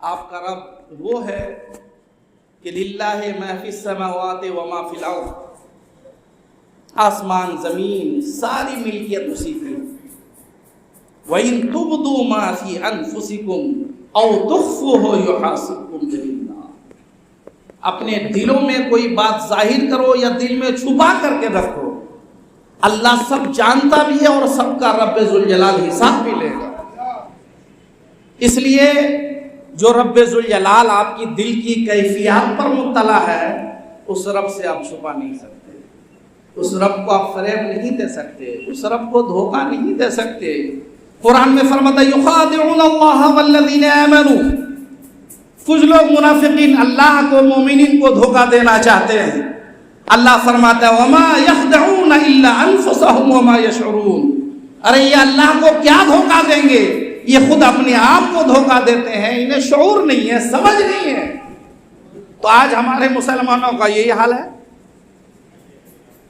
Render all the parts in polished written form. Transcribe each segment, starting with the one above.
آپ کا رب وہ ہے کہ للہ ما فی السماوات و ما فی الارض، آسمان زمین ساری ملکیت اسی کی۔ وَإِن تُبْدُوا مَا فِي أَنفُسِكُمْ أَوْ تُخْفُوهُ يُحَاسِبْكُمْ بِهِ اللَّهُ، اپنے دلوں میں کوئی بات ظاہر کرو یا دل میں چھپا کر کے رکھو، اللہ سب جانتا بھی ہے اور سب کا رب ذوالجلال حساب بھی لے گا۔ اس لیے جو رب ذوالجلال آپ کی دل کی کیفیات پر مطلع ہے، اس رب سے آپ چھپا نہیں سکتے، اس رب کو آپ فریب نہیں دے سکتے، اس رب کو دھوکہ نہیں دے سکتے۔ قرآن میں فرماتا ہے یخادعون اللہ والذین آمنوا، کچھ لوگ منافقین اللہ کو مومنین کو دھوکہ دینا چاہتے ہیں، اللہ فرماتا ہے وما یخدعون الا انفسهم وما یشعرون، ارے یہ اللہ کو کیا دھوکہ دیں گے، یہ خود اپنے آپ کو دھوکہ دیتے ہیں، انہیں شعور نہیں ہے، سمجھ نہیں ہے۔ تو آج ہمارے مسلمانوں کا یہی حال ہے۔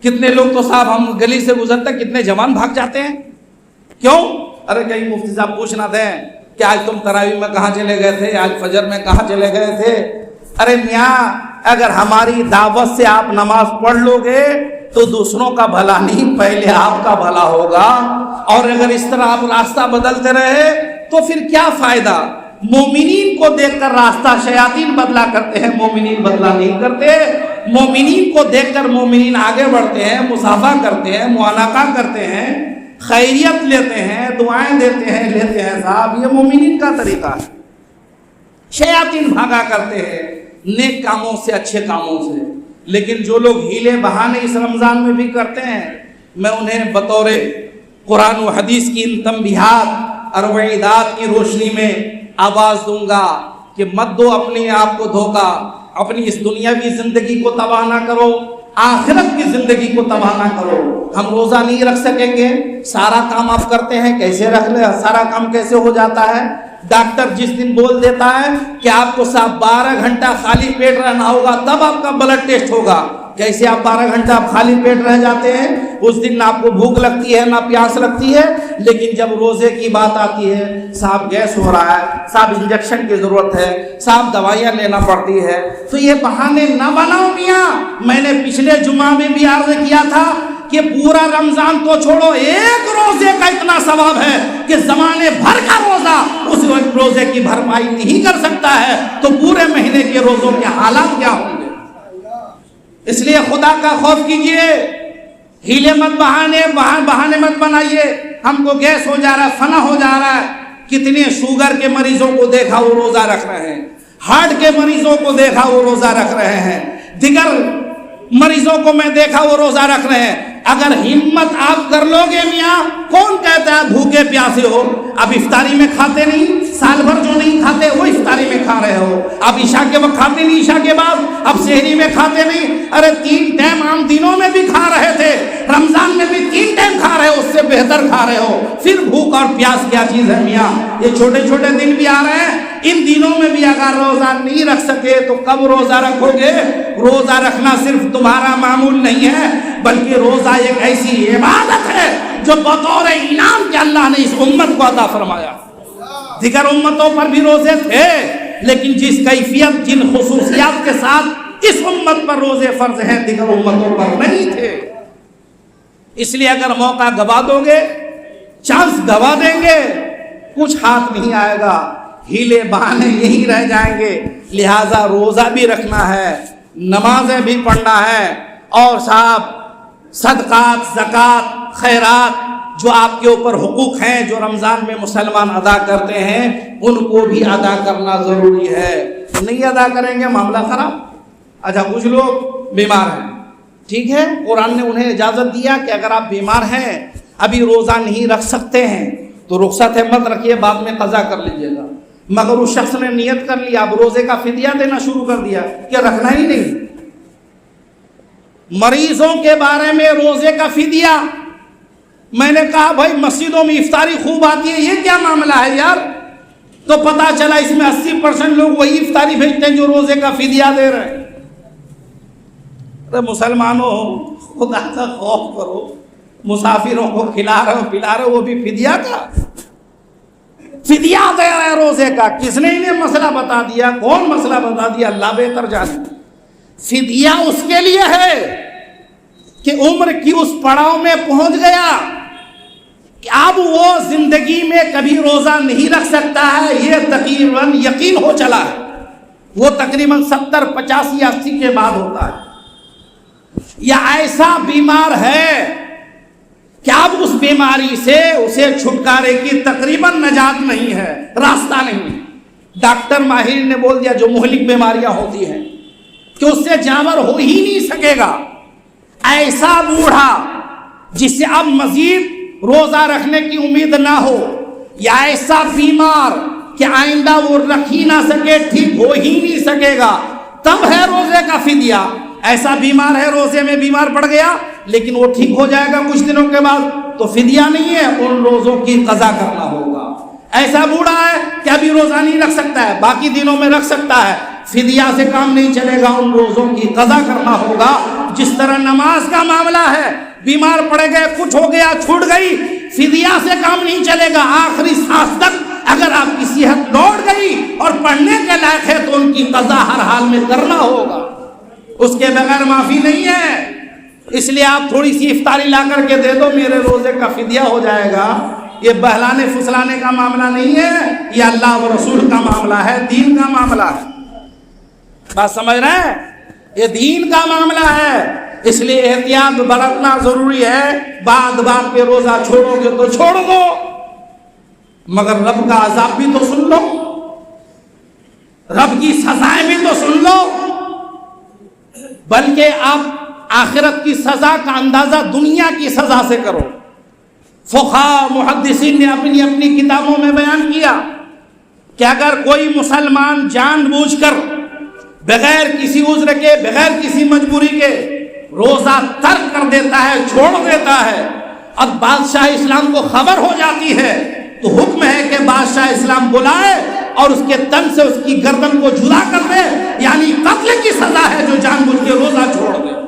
کتنے لوگ تو صاحب ہم گلی سے گزرتے کتنے جوان بھاگ جاتے ہیں، کیوں؟ ارے کہیں مفتی صاحب پوچھ نہ دیں کہ آج تم تراویح میں کہاں چلے گئے تھے، آج فجر میں کہاں چلے گئے تھے۔ ارے میاں اگر ہماری دعوت سے آپ نماز پڑھ لو گے تو دوسروں کا بھلا نہیں، پہلے آپ کا بھلا ہوگا، اور اگر اس طرح آپ راستہ بدلتے رہے تو پھر کیا فائدہ۔ مومنین کو دیکھ کر راستہ شیاطین بدلا کرتے ہیں، مومنین بدلا نہیں کرتے۔ مومنین کو دیکھ کر مومنین آگے بڑھتے ہیں، مصافحہ کرتے ہیں، معانقہ کرتے ہیں، خیریت لیتے ہیں، دعائیں دیتے ہیں، لیتے ہیں۔ صاحب یہ مومنین کا طریقہ ہے۔ شیاطین بھاگا کرتے ہیں نیک کاموں سے، اچھے کاموں سے، لیکن جو لوگ ہیلے بہانے اس رمضان میں بھی کرتے ہیں، میں انہیں بطور قرآن و حدیث کی ان تنبیہات اور وعیدات کی روشنی میں آواز دوں گا کہ مت دو اپنے آپ کو دھوکہ، اپنی اس دنیاوی زندگی کو تباہ نہ کرو، آخرت کی زندگی کو تباہ نہ کرو۔ ہم روزہ نہیں رکھ سکیں گے، سارا کام آپ کرتے ہیں، کیسے رکھ لیں، سارا کام کیسے ہو جاتا ہے۔ ڈاکٹر جس دن بول دیتا ہے کہ آپ کو صاحب 12 گھنٹہ خالی پیٹ رہنا ہوگا تب آپ کا بلڈ ٹیسٹ ہوگا، کیسے آپ 12 گھنٹہ آپ خالی پیٹ رہ جاتے ہیں؟ اس دن نہ آپ کو بھوک لگتی ہے نہ پیاس لگتی ہے، لیکن جب روزے کی بات آتی ہے، صاحب گیس ہو رہا ہے، صاحب انجیکشن کی ضرورت ہے، صاحب دوائیاں لینا پڑتی ہے، تو یہ بہانے نہ بناؤ میاں۔ میں نے پچھلے جمعہ میں بھی عرض کیا تھا کہ پورا رمضان تو چھوڑو، ایک روزے کا اتنا ثواب ہے کہ زمانے بھر کا روزہ اس روزے کی بھرپائی نہیں کر سکتا ہے، تو پورے مہینے کے روزوں کے حالات کیا ہوں گے۔ اس لیے خدا کا خوف کیجئے، ہیلے مت بہانے مت بنائیے۔ ہم کو گیس ہو جا رہا ہے، فنا ہو جا رہا ہے، کتنے شوگر کے مریضوں کو دیکھا وہ روزہ رکھ رہے ہیں، ہارٹ کے مریضوں کو دیکھا وہ روزہ رکھ رہے ہیں، دیگر مریضوں کو میں دیکھا وہ روزہ رکھ رہے ہیں۔ اگر ہمت آپ کر لو گے میاں، کون کہتا ہے بھوکے پیاسے ہو؟ اب افطاری میں کھاتے نہیں، سال بھر جو نہیں کھاتے وہ افطاری میں کھا رہے ہو۔ اب عشاء کے وقت کھاتے نہیں، عشاء کے بعد اب سحری میں کھاتے نہیں۔ ارے 3 ٹائم عام دنوں میں بھی کھا رہے تھے، رمضان میں بھی 3 ٹائم کھا رہے ہو، اس سے بہتر کھا رہے ہو۔ پھر بھوک اور پیاس کیا چیز ہے میاں؟ یہ چھوٹے چھوٹے دن بھی آ رہے ہیں، ان دنوں میں بھی اگر روزہ نہیں رکھ سکے تو کب روزہ رکھو گے؟ روزہ رکھنا صرف تمہارا معمول نہیں ہے، بلکہ روزہ ایک ایسی عبادت ہے جو بطور انعام کے اللہ نے اس امت کو عطا فرمایا۔ دیگر امتوں پر بھی روزے تھے، لیکن جس کیفیت، جن خصوصیات کے ساتھ اس امت پر روزے فرض ہیں، دیگر امتوں پر نہیں تھے۔ اس لیے اگر موقع گوا دو گے، چانس گوا دیں گے، کچھ ہاتھ نہیں آئے گا، ہیلے بہانے یہی رہ جائیں گے۔ لہٰذا روزہ بھی رکھنا ہے، نمازیں بھی پڑھنا ہے، اور صاحب صدقات، زکوٰۃ، خیرات جو آپ کے اوپر حقوق ہیں، جو رمضان میں مسلمان ادا کرتے ہیں، ان کو بھی ادا کرنا ضروری ہے۔ نہیں ادا کریں گے معاملہ خراب۔ اچھا کچھ لوگ بیمار ہیں، ٹھیک ہے، قرآن نے انہیں اجازت دیا کہ اگر آپ بیمار ہیں، ابھی روزہ نہیں رکھ سکتے ہیں تو رخصت ہے، مت رکھیے، بعد میں قضا کر لیجیے گا۔ مگر اس شخص نے نیت کر لیا، اب روزے کا فدیہ دینا شروع کر دیا کہ رکھنا ہی نہیں۔ مریضوں کے بارے میں روزے کا فدیہ، میں نے کہا بھائی مسجدوں میں افطاری خوب آتی ہے، یہ کیا معاملہ ہے یار؟ تو پتا چلا اس میں 80% لوگ وہی افطاری بھیجتے ہیں جو روزے کا فدیہ دے رہے ہیں۔ ارے مسلمانوں، خدا کا خوف کرو، مسافروں کو کھلا رہے ہو پلا رہے ہو، وہ بھی فدیہ کا؟ فدیہ دے رہے روزے کا. کس نے انہیں مسئلہ بتا دیا؟ کون مسئلہ بتا دیا؟ اللہ بہتر جانے. فدیہ اس کے لیے ہے کہ عمر کی اس پڑاؤ میں پہنچ گیا کہ اب وہ زندگی میں کبھی روزہ نہیں رکھ سکتا ہے. یہ تقریباً یقین ہو چلا ہے. وہ تقریباً 70 85 80 کے بعد ہوتا ہے. یا ایسا بیمار ہے کہ اب اس بیماری سے اسے چھٹکارے کی تقریباً نجات نہیں ہے، راستہ نہیں. ڈاکٹر ماہر نے بول دیا جو مہلک بیماریاں ہوتی ہیں کہ اس سے جانور ہو ہی نہیں سکے گا. ایسا بوڑھا جس سے اب مزید روزہ رکھنے کی امید نہ ہو، یا ایسا بیمار کہ آئندہ وہ رکھ ہی نہ سکے، ٹھیک ہو ہی نہیں سکے گا، تب ہے روزے کا فدیہ. ایسا بیمار ہے روزے میں بیمار پڑ گیا لیکن وہ ٹھیک ہو جائے گا کچھ دنوں کے بعد، تو فدیہ نہیں ہے، ان روزوں کی قضا کرنا ہوگا. ایسا بوڑھا ہے کہ ابھی روزہ نہیں رکھ سکتا ہے، باقی دنوں میں رکھ سکتا ہے، فدیہ سے کام نہیں چلے گا، ان روزوں کی قضا کرنا ہوگا. جس طرح نماز کا معاملہ ہے، بیمار پڑے گئے، کچھ ہو گیا، چھوٹ گئی، فدیہ سے کام نہیں چلے گا. آخری سانس تک اگر آپ کی صحت لوٹ گئی اور پڑھنے کے لائق ہے تو ان کی قضا ہر حال میں کرنا ہوگا، اس کے بغیر معافی نہیں ہے. اس لیے آپ تھوڑی سی افطاری لا کر کے دے دو، میرے روزے کا فدیہ ہو جائے گا، یہ بہلانے پھسلانے کا معاملہ نہیں ہے، یہ اللہ و رسول کا معاملہ ہے، دین کا معاملہ ہے. بات سمجھ رہے ہیں؟ یہ دین کا معاملہ ہے. اس لیے احتیاط برتنا ضروری ہے. بات بات پہ روزہ چھوڑو گے تو چھوڑ دو، مگر رب کا عذاب بھی تو سن لو، رب کی سزائیں بھی تو سن لو. بلکہ آپ آخرت کی سزا کا اندازہ دنیا کی سزا سے کرو. فقہاء محدثین نے اپنی اپنی کتابوں میں بیان کیا کہ اگر کوئی مسلمان جان بوجھ کر بغیر کسی عذر کے، بغیر کسی مجبوری کے روزہ ترک کر دیتا ہے، چھوڑ دیتا ہے، اور بادشاہ اسلام کو خبر ہو جاتی ہے، تو حکم ہے کہ بادشاہ اسلام بلائے اور اس کے تن سے اس کی گردن کو جدا کر دے. یعنی قتل کی سزا ہے جو جان بوجھ کے روزہ چھوڑ دے.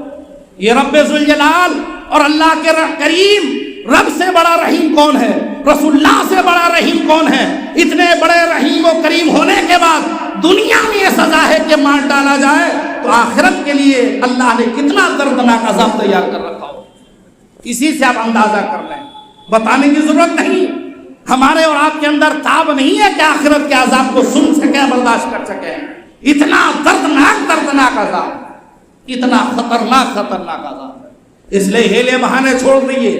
یہ رب ذوالجلال اور اللہ کے کریم، رب سے بڑا رحیم کون ہے؟ رسول اللہ سے بڑا رحیم کون ہے؟ اتنے بڑے رحیم و کریم ہونے کے بعد دنیا میں یہ سزا ہے کہ مار ڈالا جائے، تو آخرت کے لیے اللہ نے کتنا دردناک عذاب تیار کر رکھا ہو. اسی سے آپ اندازہ کر لیں، بتانے کی ضرورت نہیں. ہمارے اور آپ کے اندر تاب نہیں ہے کہ آخرت کے عذاب کو سن سکیں، برداشت کر سکیں. اتنا دردناک عذاب، اتنا خطرناک عذاب. اس لیے ہیلے بہانے چھوڑ دیجیے،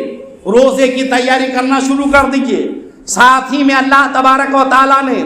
روزے کی تیاری کرنا شروع کر دیجیے. ساتھ ہی میں اللہ تبارک و تعالیٰ نے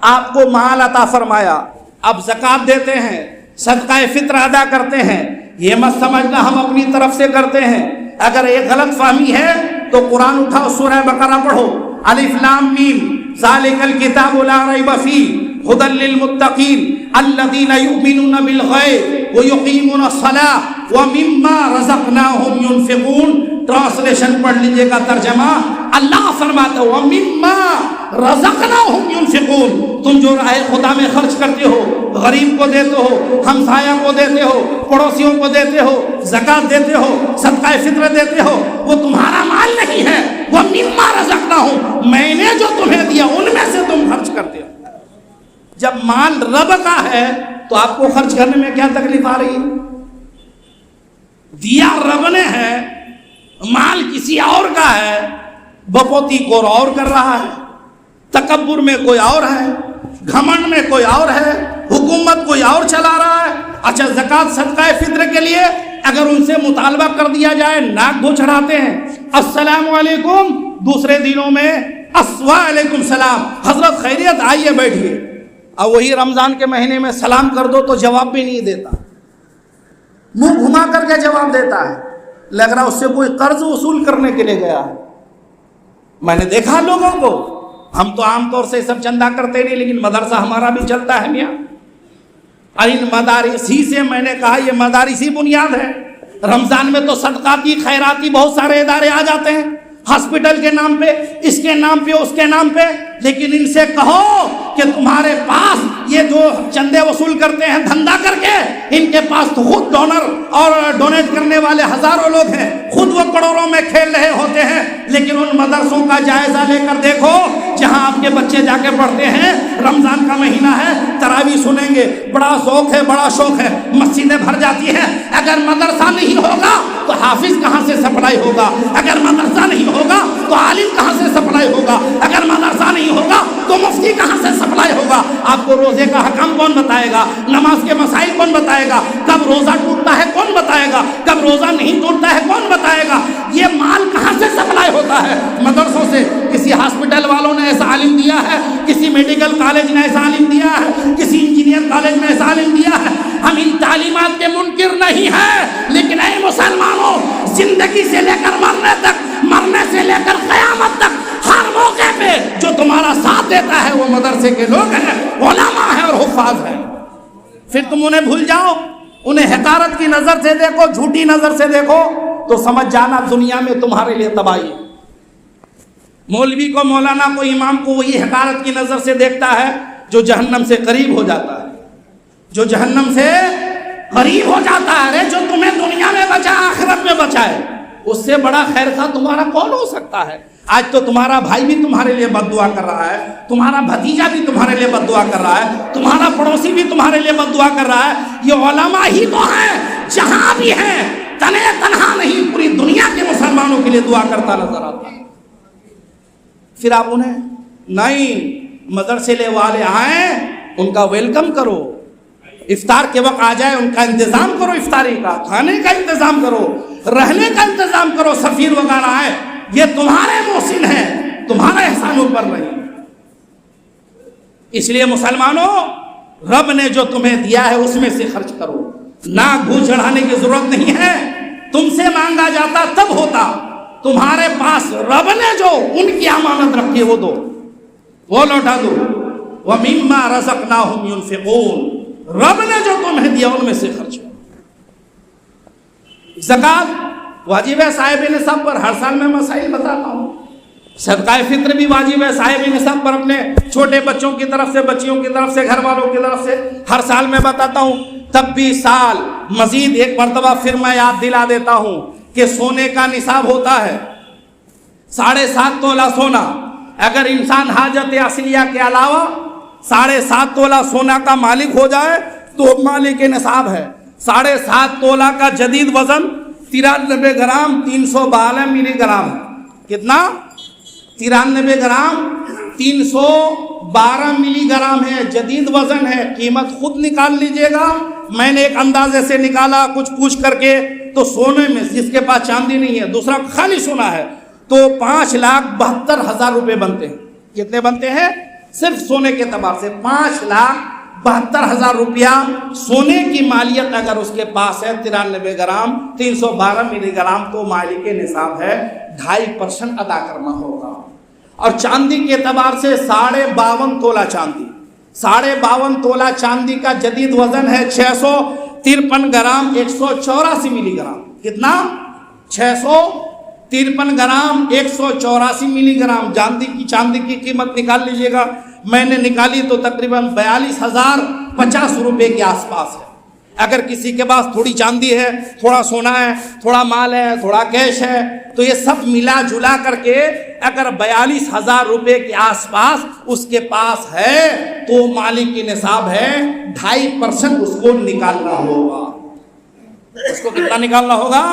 آپ کو مال عطا فرمایا، اب زکوٰۃ دیتے ہیں، صدقہ فطر ادا کرتے ہیں. یہ مت سمجھنا ہم اپنی طرف سے کرتے ہیں. اگر ایک غلط فہمی ہے تو قرآن اٹھاؤ، سورہ بقرہ پڑھو. الف لام میم ذالک الکتاب لا ریب فیہ ھدی للمتقین الذین یؤمنون بالغیب ویقیمون الصلاۃ ومما رزقناہم ینفقون. ٹرانسلیشن پڑھ لیجئے گا، ترجمہ. اللہ فرماتا ہے وَمِمَّا رَزَقْنَاهُمْ يُنْفِقُونَ. تم جو راہ خدا میں خرچ کرتے ہو، غریب کو دیتے ہو، ہمسایہ کو دیتے ہو، پڑوسیوں کو دیتے ہو، زکوٰۃ دیتے ہو، صدقہ فطر دیتے ہو، وہ تمہارا مال نہیں ہے. وَمِمَّا رَزَقْنَاهُمْ، میں نے جو تمہیں دیا ان میں سے تم خرچ کرتے ہو. جب مال رب کا ہے تو آپ کو خرچ کرنے میں کیا تکلیف آ رہی ہے؟ دیا رب نے ہے، مال کسی اور کا ہے، بپوتی کو اور کر رہا ہے، تکبر میں کوئی اور ہے، گھمنڈ میں کوئی اور ہے، حکومت کوئی اور چلا رہا ہے. اچھا زکوٰۃ صدقہ فطر کے لیے اگر ان سے مطالبہ کر دیا جائے، ناک بھو چڑھاتے ہیں، السلام علیکم، دوسرے دنوں میں وعلیکم السلام، حضرت خیریت، آئیے بیٹھیے. اور وہی رمضان کے مہینے میں سلام کر دو تو جواب بھی نہیں دیتا، منہ گھما کر کے جواب دیتا ہے، لگ رہا اس سے کوئی قرض وصول کرنے کے لیے گیا ہے. میں نے دیکھا لوگوں کو، ہم تو عام طور سے سب چندہ کرتے نہیں، لیکن مدرسہ ہمارا بھی چلتا ہے میاں. اور ان مدارس ہی سے میں نے کہا یہ مدارسی بنیاد ہے. رمضان میں تو صدقاتی خیراتی بہت سارے ادارے آ جاتے ہیں، ہاسپٹل کے نام پہ، اس کے نام پہ، اس کے نام پہ. لیکن ان سے کہو کہ تمہارے پاس یہ جو چندے وصول کرتے ہیں دھندا کر کے، ان کے پاس تو خود ڈونر اور ڈونیٹ کرنے والے ہزاروں لوگ ہیں، خود وہ کروڑوں میں کھیل رہے ہوتے ہیں، لیکن ان مدرسوں کا جائزہ لے کر دیکھو جہاں آپ کے بچے جا کے پڑھتے ہیں، رمضان کا مہینہ ہے، تراویح سنیں گے، بڑا ذوق ہے، بڑا شوق ہے، مسجدیں بھر جاتی ہیں۔ اگر مدرسہ نہیں ہوگا تو حافظ کہاں سے سپلائی ہوگا؟ اگر مدرسہ نہیں ہوگا تو عالم کہاں سے سپلائی ہوگا؟ اگر مدرسہ نہیں ہوگا تو مفتی کہاں سے سپلائی ہوگا؟ آپ کو روزے کا حکم کون بتائے گا؟ نماز کے مسائل کون بتائے گا؟ کب روزہ ٹوٹتا ہے کون بتائے گا؟ کب روزہ نہیں ٹوٹتا ہے کون بتائے گا؟ یہ مال کہاں سے سپلائی ہوتا ہے؟ مدرسوں سے۔ کسی ہاسپٹل والوں نے ایسا عالم دیا ہے، کسی میڈیکل کالج نے ایسا عالم دیا ہے، کسی انجینئر کالج نے ایسا عالم دیا ہے۔ ہم ان تعلیمات کے منکر نہیں ہیں، لیکن اے مسلمانوں، زندگی سے لے کر مرنے تک، مرنے سے لے کر قیامت تک، ہر موقع پہ جو تمہارا ساتھ دیتا ہے وہ مدرسے کے لوگ ہیں، علماء ہیں اور حفاظ ہیں۔ پھر تم انہیں بھول جاؤ، انہیں حقارت کی نظر سے دیکھو، جھوٹی نظر سے دیکھو، تو سمجھ جانا دنیا میں تمہارے لیے تباہی ہے۔ مولوی کو، مولانا کو، امام کو وہی حقارت کی نظر سے دیکھتا ہے جو جہنم سے قریب ہو جاتا ہے، جو جہنم سے قریب ہو جاتا ہے۔ جو تمہیں دنیا میں بچا آخرت میں بچائے، اس سے بڑا خیر خواہ تمہارا کون ہو سکتا ہے؟ آج تو تمہارا بھائی بھی تمہارے لیے بد دعا کر رہا ہے، تمہارا بھتیجا بھی تمہارے لیے بد دعا کر رہا ہے، تمہارا پڑوسی بھی تمہارے لیے بد دعا کر رہا ہے۔ یہ علماء ہی تو ہیں، جہاں بھی ہیں تنے تنہا نہیں، پوری دنیا کے مسلمانوں کے لیے دعا کرتا نظر آتا ہے۔ پھر آپ انہیں نہیں، مدرسے والے آئیں ان کا ویلکم کرو، افطار کے وقت آ جائے ان کا انتظام کرو، افطاری کا، کھانے کا انتظام کرو، رہنے کا انتظام کرو، سفیر وغیرہ آئے، یہ تمہارے محسن ہیں، تمہارا احسان اوپر نہیں۔ اس لیے مسلمانوں، رب نے جو تمہیں دیا ہے اس میں سے خرچ کرو، ناک گھو چڑھانے کی ضرورت نہیں ہے۔ تم سے مانگا جاتا تب ہوتا، تمہارے پاس رب نے جو ان کی امانت رکھی وہ دو، وہ لوٹا دو۔ وَمِمَّا رَزَقْنَاهُمْ يُنْفِقُونَ، رب نے جو تمہیں دیا ان میں سے خرچ کرو۔ زکوٰۃ واجب ہے صاحب نصاب پر، ہر سال میں مسائل بتاتا ہوں۔ صدقہ فطر بھی واجب ہے صاحب نصاب پر، اپنے چھوٹے بچوں کی طرف سے، بچیوں کی طرف سے، گھر والوں کی طرف سے، ہر سال میں بتاتا ہوں۔ تب بھی سال مزید ایک مرتبہ پھر میں یاد دلا دیتا ہوں کہ سونے کا نصاب ہوتا ہے 7.5 تولہ سونا۔ اگر انسان حاجت اصلیہ کے علاوہ 7.5 تولہ سونا کا مالک ہو جائے تو مالک نصاب ہے۔ 7.5 تولہ کا جدید وزن 93 گرام 312 ملی گرام ہے۔ کتنا؟ 93 گرام 312 ملی گرام ہے، جدید وزن ہے۔ قیمت خود نکال لیجئے گا، میں نے ایک اندازے سے نکالا کچھ پوچھ کر کے، تو سونے میں جس کے پاس چاندی نہیں ہے، دوسرا خالی سونا ہے، تو 5,72,000 روپے بنتے ہیں۔ کتنے بنتے ہیں؟ صرف سونے کے اعتبار سے 5,72,000 روپیہ سونے کی مالیت اگر اس کے پاس ہے 93 گرام 312 ملی گرام، تو مالک نصاب ہے، 2.5% ادا کرنا ہوگا۔ اور چاندی کے اعتبار سے 52.5 تولہ چاندی، 52.5 تولہ چاندی کا جدید وزن ہے 653 گرام 184 ملی گرام۔ کتنا؟ 653 گرام 184 ملی گرام چاندی کی قیمت نکال لیجئے گا۔ میں نے نکالی تو تقریباً 42,050 روپے کے آس پاس ہے۔ اگر کسی کے پاس تھوڑی چاندی ہے، تھوڑا سونا ہے، تھوڑا مال ہے، تھوڑا کیش ہے، تو یہ سب ملا جلا کر کے اگر 42,000 روپے کے آس پاس اس کے پاس ہے تو مالک کی نصاب ہے، 2.5% اس کو نکالنا ہوگا۔ اس کو کتنا نکالنا ہوگا؟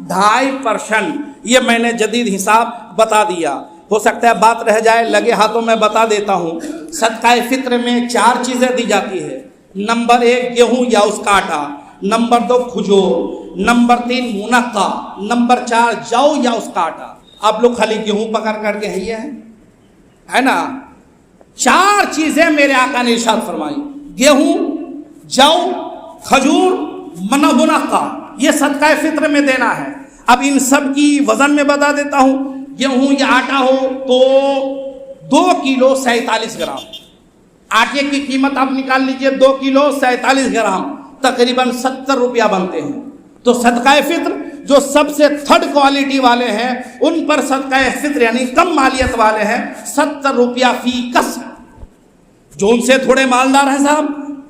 2.5%۔ یہ میں نے جدید حساب بتا دیا، ہو سکتا ہے بات رہ جائے، لگے ہاتھوں میں بتا دیتا ہوں۔ صدقہ فطر میں 4 چیزیں دی جاتی ہے۔ نمبر 1 گیہوں یا اس کا آٹا، نمبر 2 کھجور، نمبر 3 منقع، نمبر 4 جو یا اس کا آٹا۔ آپ لوگ خالی گیہوں پکڑ کر کے ہے نا؟ 4 چیزیں میرے آقا نے ارشاد فرمائی، گیہوں، جو، کھجور، منقع، یہ صدقہ فطر میں دینا ہے۔ اب ان سب کی وزن میں بتا دیتا ہوں۔ گیہوں یا آٹا ہو تو 2 کلو 47 گرام، آٹے کی قیمت آپ نکال لیجئے، 2 کلو 47 گرام تقریباً 70 روپیہ بنتے ہیں۔ تو صدقہ فطر جو سب سے تھرڈ کوالٹی والے ہیں ان پر صدقہ فطر یعنی کم مالیت والے ہیں 70 روپیہ فی کس۔ جو ان سے تھوڑے مالدار ہیں صاحب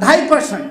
2.5%,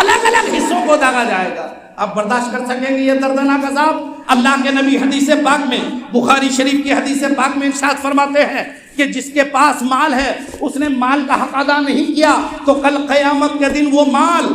الگ الگ حصوں کو داغا جائے گا. آپ برداشت کر سکیں گے یہ دردناک عذاب؟ اللہ کے نبی حدیث پاک میں، بخاری شریف کی حدیث پاک میں ارشاد فرماتے ہیں کہ جس کے پاس مال ہے اس نے مال کا حق ادا نہیں کیا تو کل قیامت کے دن وہ مال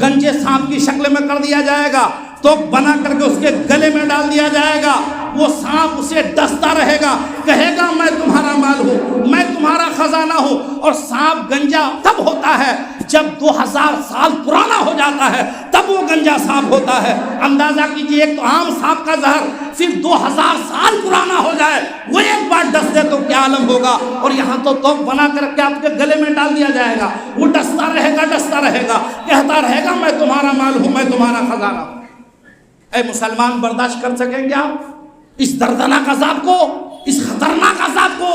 گنجے سانپ کی شکل میں کر دیا جائے گا، تو بنا کر کے اس کے گلے میں ڈال دیا جائے گا. وہ سانپ اسے ڈستا رہے گا، کہے گا میں تمہارا مال ہوں، میں تمہارا خزانہ ہوں. اور سانپ گنجا تب ہوتا ہے جب 2000 سال پرانا ہو جاتا ہے، تب وہ گنجا سانپ ہوتا ہے. اندازہ کیجئے ایک تو عام سانپ کا زہر صرف 2000 سال پرانا ہو جائے، وہ ایک بار ڈس دے تو کیا عالم ہوگا. اور یہاں تو توق بنا کر کے آپ کے گلے میں ڈال دیا جائے گا، وہ ڈستا رہے گا، ڈستا رہے گا، کہتا رہے گا میں تمہارا مال ہوں، میں تمہارا خزانہ ہوں. اے مسلمان، برداشت کر سکیں گے آپ اس دردناک عذاب کو، اس خطرناک عذاب کو؟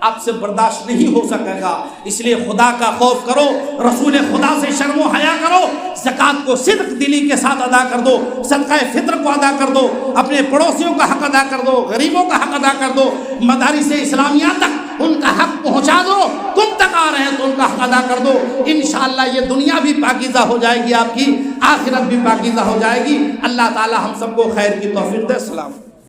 آپ سے برداشت نہیں ہو سکے گا. اس لیے خدا کا خوف کرو، رسول خدا سے شرم و حیا کرو، زکوٰۃ کو صدق دلی کے ساتھ ادا کر دو، صدقہ فطر کو ادا کر دو، اپنے پڑوسیوں کا حق ادا کر دو، غریبوں کا حق ادا کر دو، مدارس اسلامیہ تک ان کا حق پہنچا دو. تم تک آ رہے ہیں تو ان کا حق ادا کر دو. انشاءاللہ یہ دنیا بھی پاکیزہ ہو جائے گی، آپ کی آخرت بھی پاکیزہ ہو جائے گی. اللہ تعالی ہم سب کو خیر کی توفیق دے. السلام.